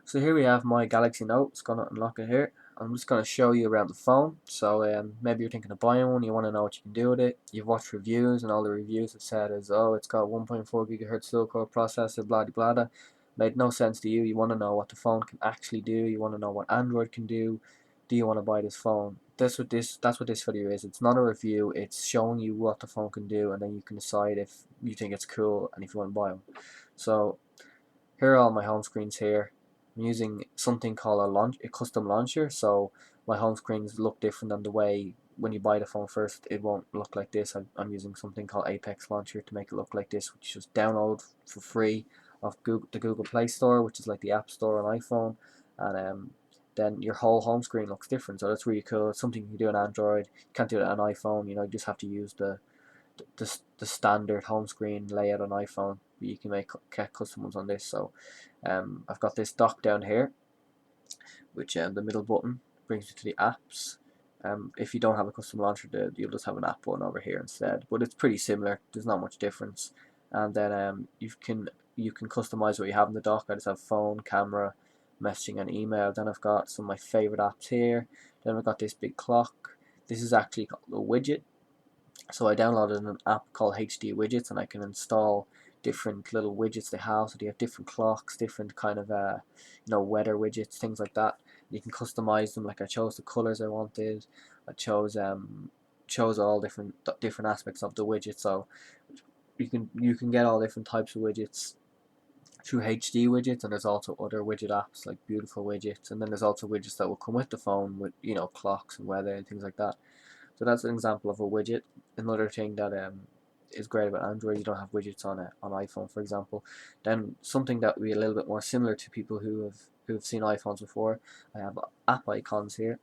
So here we have my Galaxy Note. It's going to unlock it here. I'm just going to show you around the phone. So maybe you're thinking of buying one, you want to know what you can do with it. You've watched reviews, and all the reviews have said is, oh, it's got 1.4 gigahertz dual core processor, blah blah blah. Made no sense to you. You want to know what the phone can actually do. You want to know what Android can do. Do you want to buy this phone? That's what this video is. It's not a review. It's showing you what the phone can do, and then you can decide if you think it's cool and if you want to buy them. So here are all my home screens here. I'm using something called a custom launcher, so my home screens look different than the way when you buy the phone first. It won't look like this. I'm using something called Apex Launcher to make it look like this, which you just download for free off the Google Play Store, which is like the App Store on iPhone, and then your whole home screen looks different. So that's really cool. It's something you can do on Android. You can't do it on iPhone. You just have to use the standard home screen layout on iPhone. But you can make custom ones on this. So I've got this dock down here, which the middle button brings you to the apps. If you don't have a custom launcher, you'll just have an app button over here instead. But it's pretty similar. There's not much difference. And then you can customize what you have in the dock. I just have phone, camera, messaging, and email. Then I've got some of my favorite apps here. Then I've got this big clock. This is actually called a widget. So I downloaded an app called HD Widgets, and I can install different little widgets they have. So they have different clocks, different kind of weather widgets, things like that. You can customize them. Like I chose the colors I wanted. I chose all different aspects of the widget. So you can get all different types of widgets through HD widgets, and there's also other widget apps like beautiful widgets, and then there's also widgets that will come with the phone with clocks and weather and things like that. So that's an example of a widget. Another thing that is great about Android, you don't have widgets on iPhone, for example. Then something that would be a little bit more similar to people who've seen iPhones before. I have app icons here.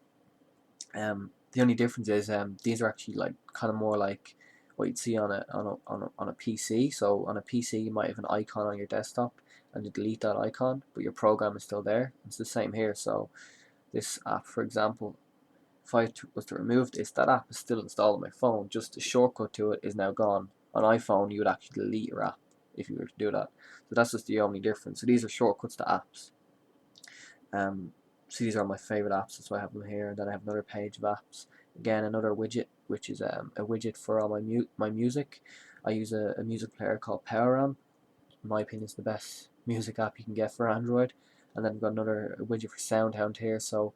The only difference is these are actually like kind of more like what you'd see on a PC. So on a PC, you might have an icon on your desktop, and you delete that icon, but your program is still there. It's the same here. So this app, for example, if I was to remove this, that app is still installed on my phone, just the shortcut to it is now gone. On iPhone, you would actually delete your app if you were to do that. So that's just the only difference. So these are shortcuts to apps. So these are my favorite apps, that's why I have them here. And then I have another page of apps. Again, another widget, which is a widget for all my music. I use a music player called Power. In my opinion, it's the best music app you can get for Android. And then I've got another widget for SoundHound here. So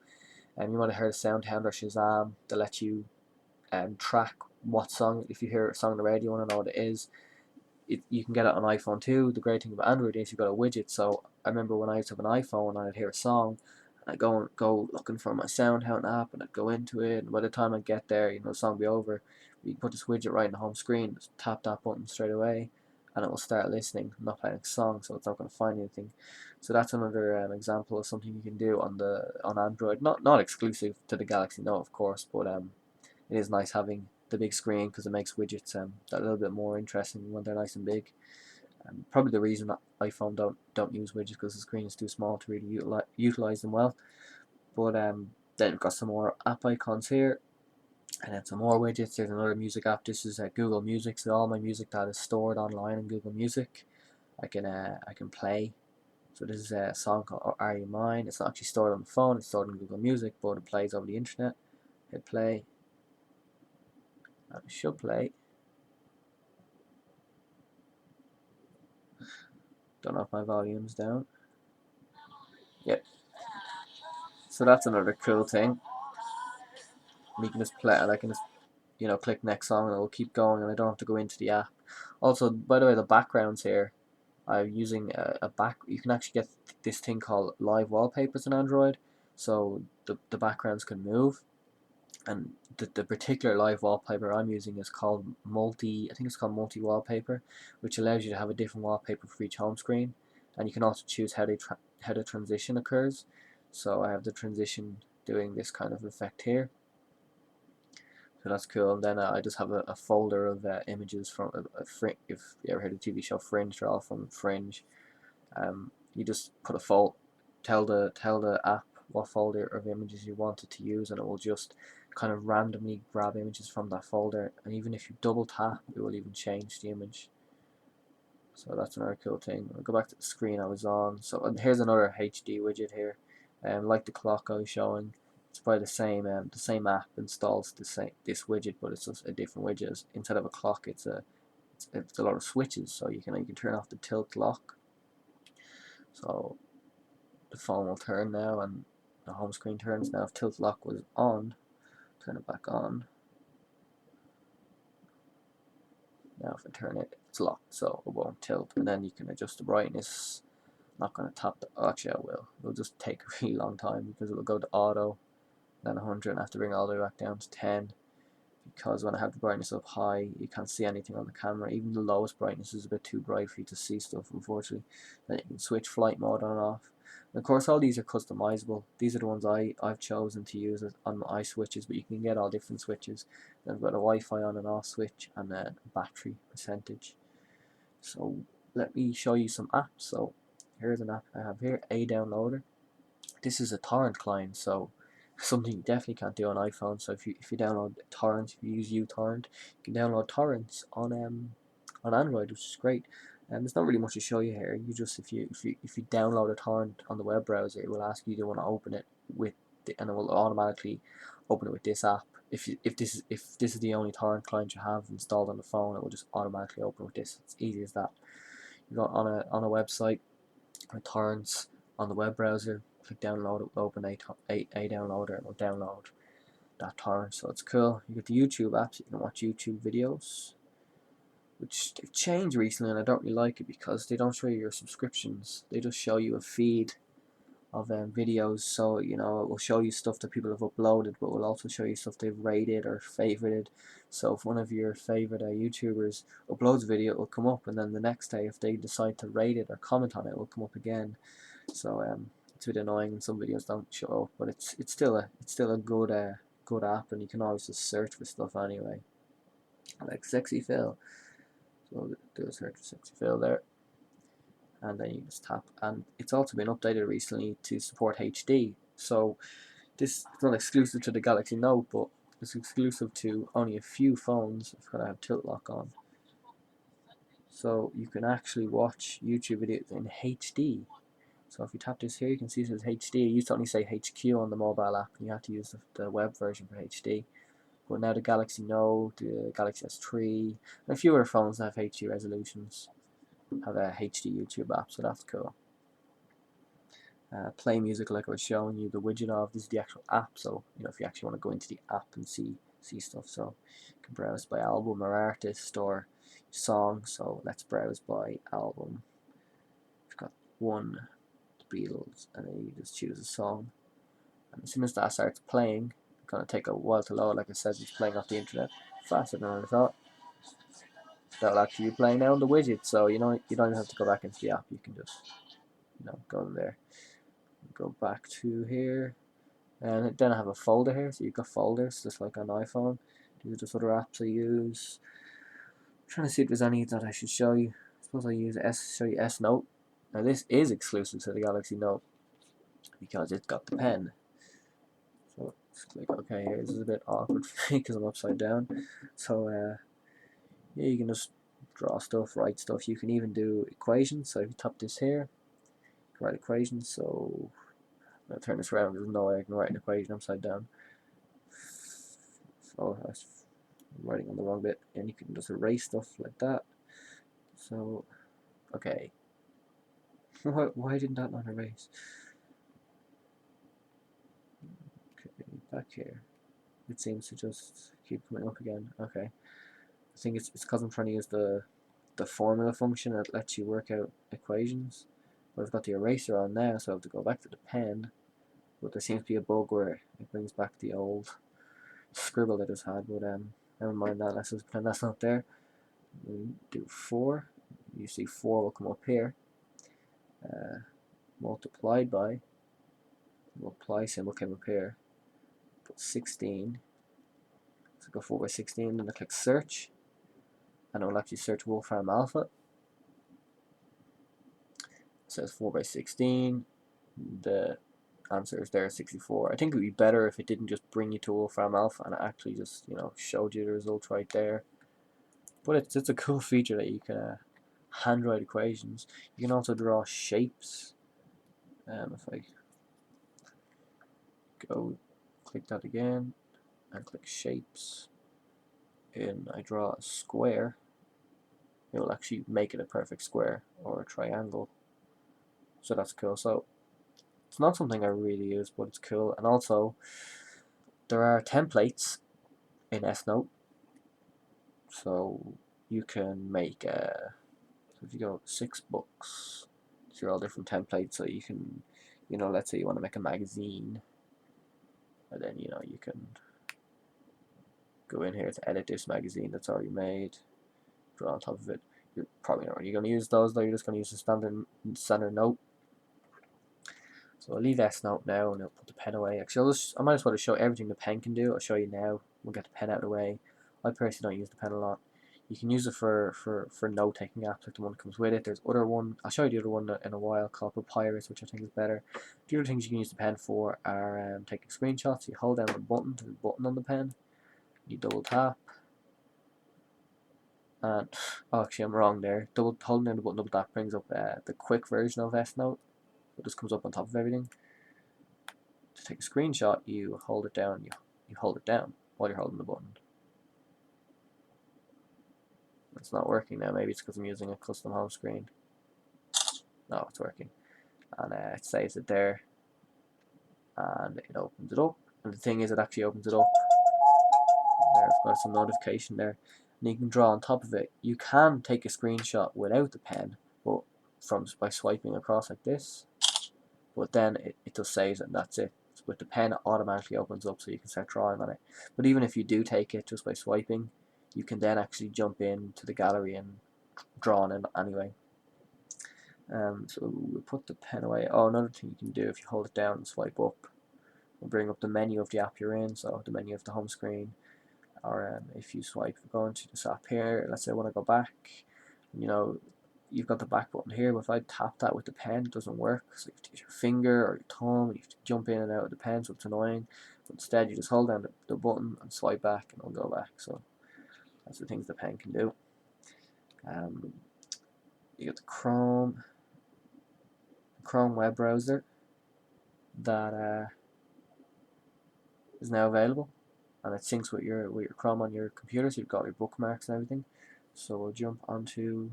you might have heard of SoundHound or Shazam. They let you track what song. If you hear a song on the radio, you want to know what it is. You can get it on iPhone too. The great thing about Android is you've got a widget. So I remember when I used to have an iPhone and I'd hear a song, and I'd go looking for my SoundHound app, and I'd go into it. And by the time I get there, the song will be over. But you can put this widget right in the home screen. Just tap that button straight away, and it will start listening. I'm not playing a song, so it's not going to find anything. So that's another example of something you can do on Android. Not exclusive to the Galaxy Note, of course, but it is nice having the big screen because it makes widgets that little bit more interesting when they're nice and big. Probably the reason that iPhone don't use widgets because the screen is too small to really utilize them well. But then we've got some more app icons here, and then some more widgets. There's another music app. This is Google Music, so all my music that is stored online in Google Music, I can play. So this is a song called Are You Mine? It's not actually stored on the phone, it's stored in Google Music, but it plays over the internet. Hit play, and it should play. Don't know if my volume's down. Yep. So that's another cool thing. You can just play, I can just click next song and it will keep going, and I don't have to go into the app. Also, by the way, the backgrounds here, I'm using a back. You can actually get this thing called live wallpapers in Android, so the backgrounds can move. And the particular live wallpaper I'm using is called I think it's called multi wallpaper, which allows you to have a different wallpaper for each home screen, and you can also choose how the transition occurs. So I have the transition doing this kind of effect here. So that's cool. And then I just have a folder of images from if you ever heard of the TV show Fringe, they're all from Fringe. You just put tell the app what folder of images you want it to use, and it will just kind of randomly grab images from that folder. And even if you double tap, it will even change the image. So that's another cool thing. I'll go back to the screen I was on. So here's another HD widget here. Like the clock I was showing, it's by the same app installs this widget, but it's just a different widget. Instead of a clock, it's a lot of switches. So you can turn off the tilt lock. So the phone will turn now, and the home screen turns now. If tilt lock was on, turn it back on. Now if I turn it, it's locked, so it won't tilt. And then you can adjust the brightness. Not going to tap the, actually I will. It'll just take a really long time because it will go to auto, then 100, and I have to bring it all the way back down to 10. Because when I have the brightness up high, you can't see anything on the camera. Even the lowest brightness is a bit too bright for you to see stuff, unfortunately. Then you can switch flight mode on and off. And of course, all these are customizable. These are the ones I've chosen to use on my switches, but you can get all different switches. Then I've got a Wi-Fi on and off switch and a battery percentage. So let me show you some apps. So here's an app I have here, a downloader. This is a torrent client, so something you definitely can't do on iPhone. So if you download torrents, if you use uTorrent, you can download torrents on Android, which is great. And there's not really much to show you here. You just if you download a torrent on the web browser, it will ask you to want to open it with and it will automatically open it with this app. If this is the only torrent client you have installed on the phone, it will just automatically open with this. It's easy as that. You go on a website with torrents on the web browser, click download, it will open a downloader, and it will download that torrent. So it's cool. You get the YouTube apps, you can watch YouTube videos, which they've changed recently, and I don't really like it because they don't show you your subscriptions. They just show you a feed of videos. So it will show you stuff that people have uploaded, but will also show you stuff they've rated or favorited. So if one of your favorite YouTubers uploads a video, it will come up, and then the next day, if they decide to rate it or comment on it, it will come up again. So it's a bit annoying when some videos don't show up, but it's still a good app, and you can always just search for stuff anyway. Like Sexy Phil. So do a search for Sexy Phil there, and then you just tap. And it's also been updated recently to support HD. So this is not exclusive to the Galaxy Note, but it's exclusive to only a few phones. I've got to have tilt lock on. So you can actually watch YouTube videos in HD. So if you tap this here, you can see it says HD. It used to only say HQ on the mobile app, and you have to use the web version for HD. But now the Galaxy Note, the Galaxy S3, and a few other phones that have HD resolutions have a HD YouTube app, so that's cool. Play music, like I was showing you the widget of. This is the actual app, so if you actually want to go into the app and see stuff, so you can browse by album or artist or song. So let's browse by album. We've got one, the Beatles, and then you just choose a song. And as soon as that starts playing, it's gonna take a while to load. Like I said, it's playing off the internet faster than I thought. That'll actually be playing now on the widget, so you don't even have to go back into the app. You can just go in there. Go back to here, and then I have a folder here. So you've got folders just like on iPhone. These are just other apps I use. I'm trying to see if there's any that I should show you. I suppose I show you SOS Note. Now this is exclusive to the Galaxy Note because it's got the pen. So let's click OK here. This is a bit awkward for me because I'm upside down. So yeah, you can just draw stuff, write stuff. You can even do equations. So if you tap this here, you can write equations. So I'm going to turn this around. There's no way I can write an equation upside down. So I'm writing on the wrong bit, and you can just erase stuff like that. So okay. Why didn't that not erase? Okay, back here. It seems to just keep coming up again. Okay. I think it's because I'm trying to use the formula function that lets you work out equations. But I've got the eraser on now, so I have to go back to the pen. But there seems to be a bug where it brings back the old scribble that I just had. But never mind that. Let's just pretend that's not there. We do 4. You see 4 will come up here. Multiplied by. Multiply symbol came up here. Put 16. So go 4 by 16. Then I click search, and it will actually search Wolfram Alpha. It says 4 by 16. The answer is there, 64. I think it would be better if it didn't just bring you to Wolfram Alpha and it actually just showed you the result right there. But it's a cool feature that you can handwrite equations. You can also draw shapes. If I go click that again and click shapes, and I draw a square, it will actually make it a perfect square or a triangle. So that's cool. So it's not something I really use, but it's cool. And also there are templates in S Note, so you can make so if you go 6 books, these are all different templates. So you can, let's say you want to make a magazine, and then you can go in here to edit this magazine that's already made, draw on top of it. You're probably not really going to use those though. You're just going to use the standard note. So I'll leave S Note now and I'll put the pen away. Actually, I might as well show everything the pen can do. I'll show you now. We'll get the pen out of the way. I personally don't use the pen a lot. You can use it for note taking apps like the one that comes with it. There's other one, I'll show you the other one in a while, called Papyrus, which I think is better. The other things you can use the pen for are taking screenshots. You hold down the button to the button on the pen, you double tap, and actually I'm wrong there. Holding down the button double tap brings up the quick version of S Note. It just comes up on top of everything. To take a screenshot, you hold it down. You hold it down while you're holding the button. It's not working now. Maybe it's because I'm using a custom home screen. No, it's working, and it saves it there, and it opens it up. And the thing is, it actually opens it up. There, I've got some notification there, and you can draw on top of it. You can take a screenshot without the pen, but by swiping across like this. But then it just saves it, and that's it. With the pen, it automatically opens up so you can start drawing on it. But even if you do take it just by swiping, you can then actually jump into the gallery and draw on it anyway. So we'll put the pen away. Oh, another thing you can do, if you hold it down and swipe up, will bring up the menu of the app you're in, so the menu of the home screen. Or if you swipe, go into this app here, let's say I want to go back, you've got the back button here, but if I tap that with the pen, it doesn't work. So you have to use your finger or your thumb, and you have to jump in and out of the pen, so it's annoying. But instead, you just hold down the button and swipe back, and it'll go back. So that's the things the pen can do. You got the Chrome web browser that is now available, and it syncs with your Chrome on your computer, so you've got your bookmarks and everything. So we'll jump onto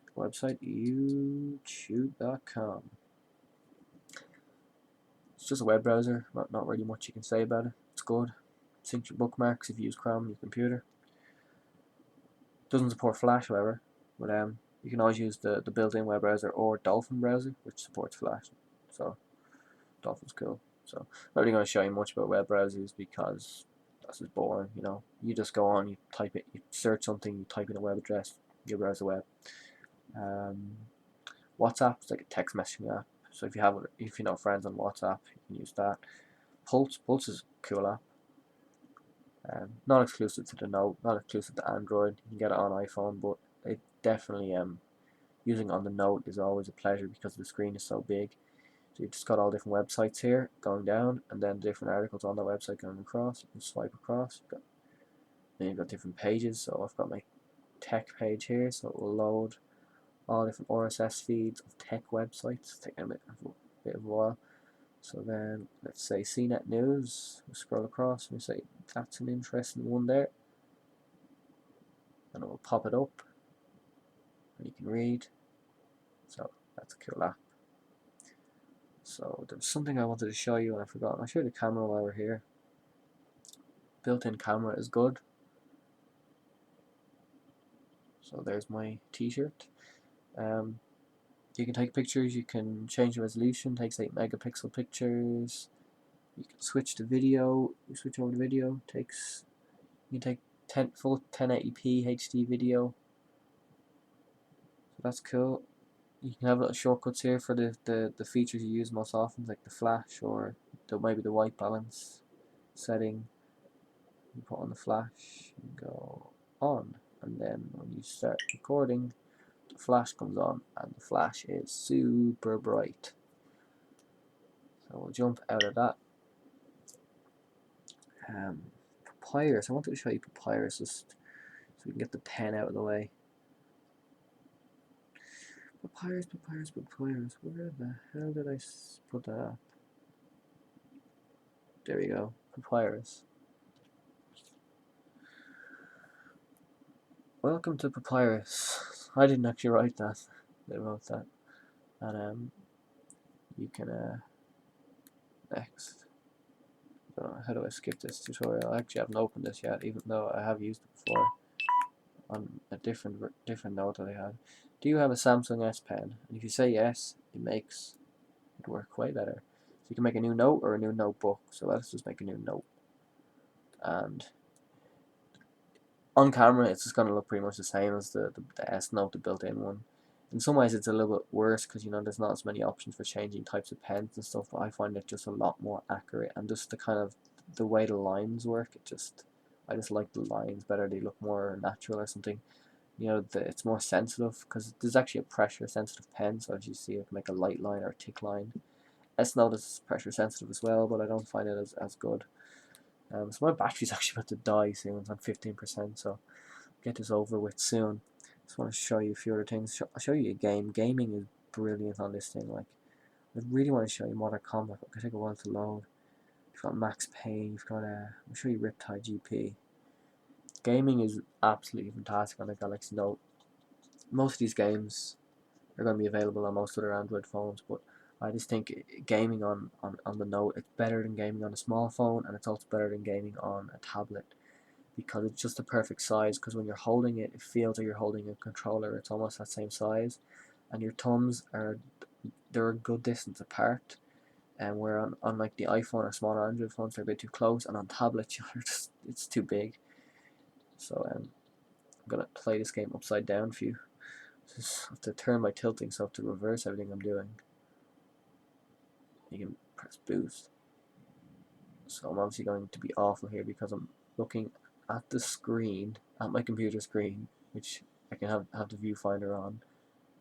the website, youtube.com. It's just a web browser, not really much you can say about it. It's good. Sync your bookmarks if you use Chrome on your computer. Doesn't support Flash, however, but you can always use the built-in web browser or Dolphin browser, which supports Flash. So Dolphin's cool. So I'm not really going to show you much about web browsers because that's just boring. You just go on, you type it, you search something, you type in a web address, you browse the web. WhatsApp is like a text messaging app. So if you know friends on WhatsApp, you can use that. Pulse is a cool app. Not exclusive to the Note, not exclusive to Android. You can get it on iPhone, but it definitely using it on the Note is always a pleasure because the screen is so big. So you've just got all different websites here going down, and then different articles on the website going across. You can swipe across. Then you've got different pages. So I've got my tech page here, so it will load all different RSS feeds of tech websites. It's taking a bit of a while. So then let's say CNET News. We'll scroll across and we say that's an interesting one there, and it will pop it up and you can read. So that's a cool app. So there's something I wanted to show you and I forgot. I'll show you the camera while we're here. Built-in camera is good. So there's my t-shirt. You can take pictures, you can change the resolution, takes 8 megapixel pictures. You can switch to video, you switch over to video, you can take full 1080p HD video. So that's cool. You can have little shortcuts here for the features you use most often, like the flash or maybe the white balance setting. You put on the flash, you go on, and then when you start recording, the flash comes on, and the flash is super bright. So we'll jump out of that. Papyrus, I wanted to show you Papyrus just so we can get the pen out of the way. Papyrus. Where the hell did I put that up? There we go. Papyrus. Welcome to Papyrus. I didn't actually write that. They wrote that. And you can next. How do I skip this tutorial? I actually haven't opened this yet, even though I have used it before on a different note that I had. Do you have a Samsung S Pen? And if you say yes, it makes it work way better. So you can make a new note or a new notebook. So let's just make a new note. And on camera, it's just going to look pretty much the same as the S Note, the built-in one. In some ways, it's a little bit worse because, you know, there's not as many options for changing types of pens and stuff, but I find it just a lot more accurate, and just the kind of the way the lines work, I just like the lines better. They look more natural or something. You know, it's more sensitive because there's actually a pressure sensitive pen, so as you see, it can make a light line or a thick line. S Note is pressure sensitive as well, but I don't find it as good. So my battery's actually about to die soon. It's on 15%, so get this over with soon. Just want to show you a few other things. I'll show you a game. Gaming is brilliant on this thing. Like, I really want to show you Modern Combat, but it can take a while to load. You've got Max Payne. You've got I'll show you Riptide GP. Gaming is absolutely fantastic on the Galaxy Note. Most of these games are going to be available on most other Android phones, but I just think gaming on the Note, it's better than gaming on a small phone, and it's also better than gaming on a tablet, because it's just the perfect size. Because when you're holding it, it feels like you're holding a controller. It's almost that same size, and your thumbs they're a good distance apart. And where on like the iPhone or smaller Android phones, they're a bit too close, and on tablets, it's too big. So I'm gonna play this game upside down for you. Just have to turn my tilting so I have to reverse everything I'm doing. You can press boost. So I'm obviously going to be awful here because I'm looking at the screen, at my computer screen, which I can have the viewfinder on,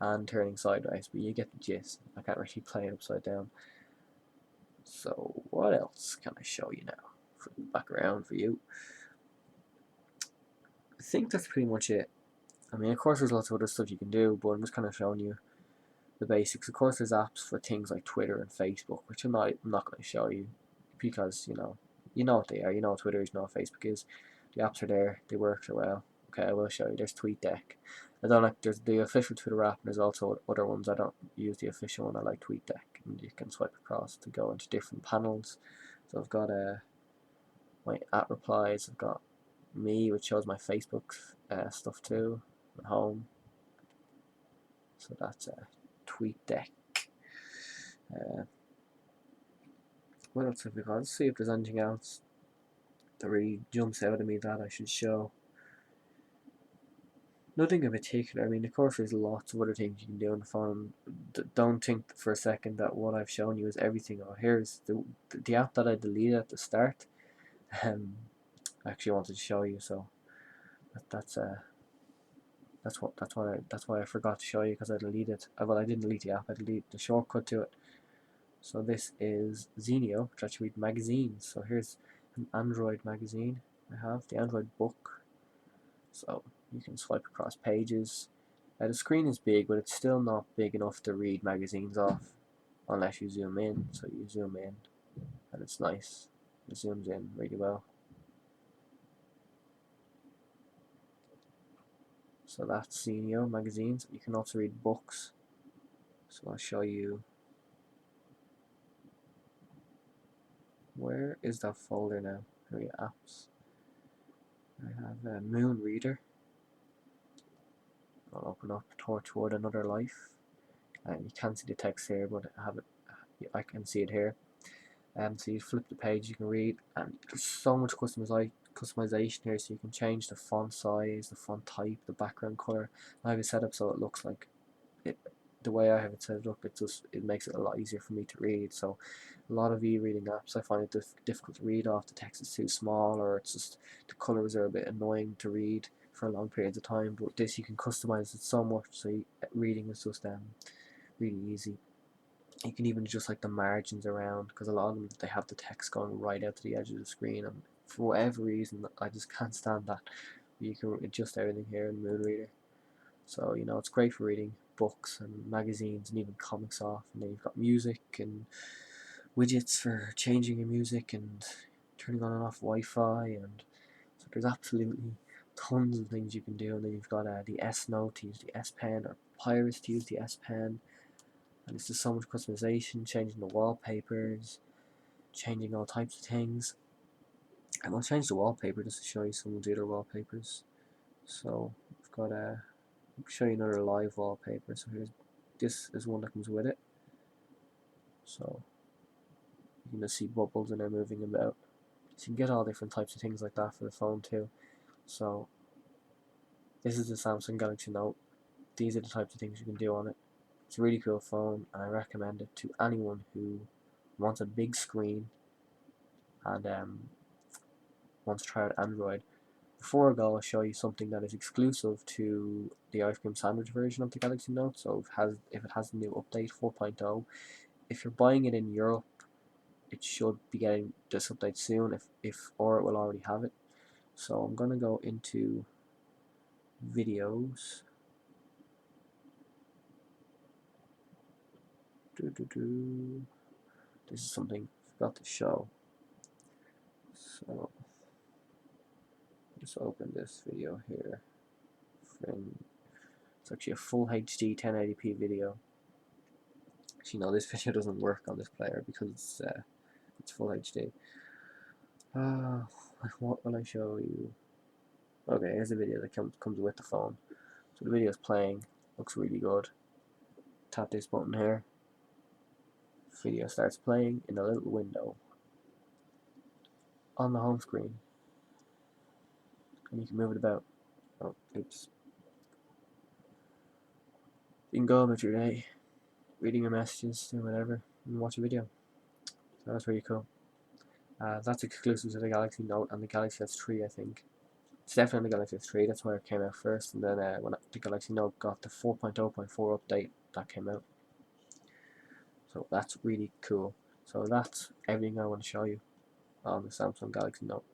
and turning sideways, but you get the gist. I can't really play it upside down. So what else can I show you now? For the background for you. I think that's pretty much it. I mean, of course there's lots of other stuff you can do, but I'm just kind of showing you the basics. Of course there's apps for things like Twitter and Facebook, which I'm not going to show you, because you know what they are. You know what Twitter is, you know what Facebook is. The apps are there, they work so well. Okay, I will show you. There's TweetDeck. I don't like, there's the official Twitter app, and there's also other ones. I don't use the official one. I like TweetDeck, and you can swipe across to go into different panels. So I've got my at replies. I've got me, which shows my Facebook stuff too, and home. So that's TweetDeck. What else have we got? Let's see if there's anything else that really jumps out at me that I should show. Nothing in particular. I mean, of course, there's lots of other things you can do on the phone. Don't think for a second that what I've shown you is everything. Oh, here's the app that I deleted at the start. I actually wanted to show you, so that's why I forgot to show you, because I deleted. Well, I didn't delete the app. I deleted the shortcut to it. So this is Zenio, which actually read magazines. So here's an Android magazine. I have the Android book. So you can swipe across pages. The screen is big, but it's still not big enough to read magazines off unless you zoom in. So you zoom in, and it's nice. It zooms in really well. So that's Zenio magazines. You can also read books. So I'll show you. Where is that folder now? Here we go, apps. I have a Moon Reader. I'll open up Torchwood Another Life. You can't see the text here, but I can see it here. So you flip the page, you can read, and there's so much customization here. So you can change the font size, the font type, the background color. I have it set up so it looks like it. The way I have it set up, it makes it a lot easier for me to read. So a lot of e-reading apps, I find it difficult to read off. The text is too small, or it's just the colors are a bit annoying to read for long periods of time. But this, you can customize it so much, so reading is just really easy. You can even adjust like the margins around, because a lot of them, they have the text going right out to the edge of the screen, and for whatever reason I just can't stand that. You can adjust everything here in Moon Reader, so you know it's great for reading. books and magazines and even comics off. And then you've got music and widgets for changing your music and turning on and off Wi-Fi, and so there's absolutely tons of things you can do. And then you've got the S Note to use the S Pen, or papyrus to use the S Pen, and it's just so much customization, changing the wallpapers, changing all types of things. I'm going to change the wallpaper just to show you some of the other wallpapers. So I've got I'll show you another live wallpaper. So this is one that comes with it. So you can just see bubbles and they're moving about. So you can get all different types of things like that for the phone too. So this is the Samsung Galaxy Note. These are the types of things you can do on it. It's a really cool phone, and I recommend it to anyone who wants a big screen and wants to try out Android. Before I go, I'll show you something that is exclusive to the ice cream sandwich version of the Galaxy Note. So if it has the new update 4.0, if you're buying it in Europe, it should be getting this update soon, or it will already have it. So I'm gonna go into videos. This is something I forgot to show. So just open this video here. It's actually a full HD 1080p video. Actually, no, this video doesn't work on this player because it's full HD. What will I show you? Okay, here's a video that comes with the phone. So the video is playing, looks really good. Tap this button here. Video starts playing in a little window on the home screen, and you can move it about. Oh, oops. You can go about your day, reading your messages, doing whatever, and watch a video. So that's really cool. That's exclusive to the Galaxy Note and the Galaxy S3, I think. It's definitely the Galaxy S3, that's where it came out first, and then when the Galaxy Note got the 4.0.4 update, that came out. So that's really cool. So that's everything I want to show you on the Samsung Galaxy Note.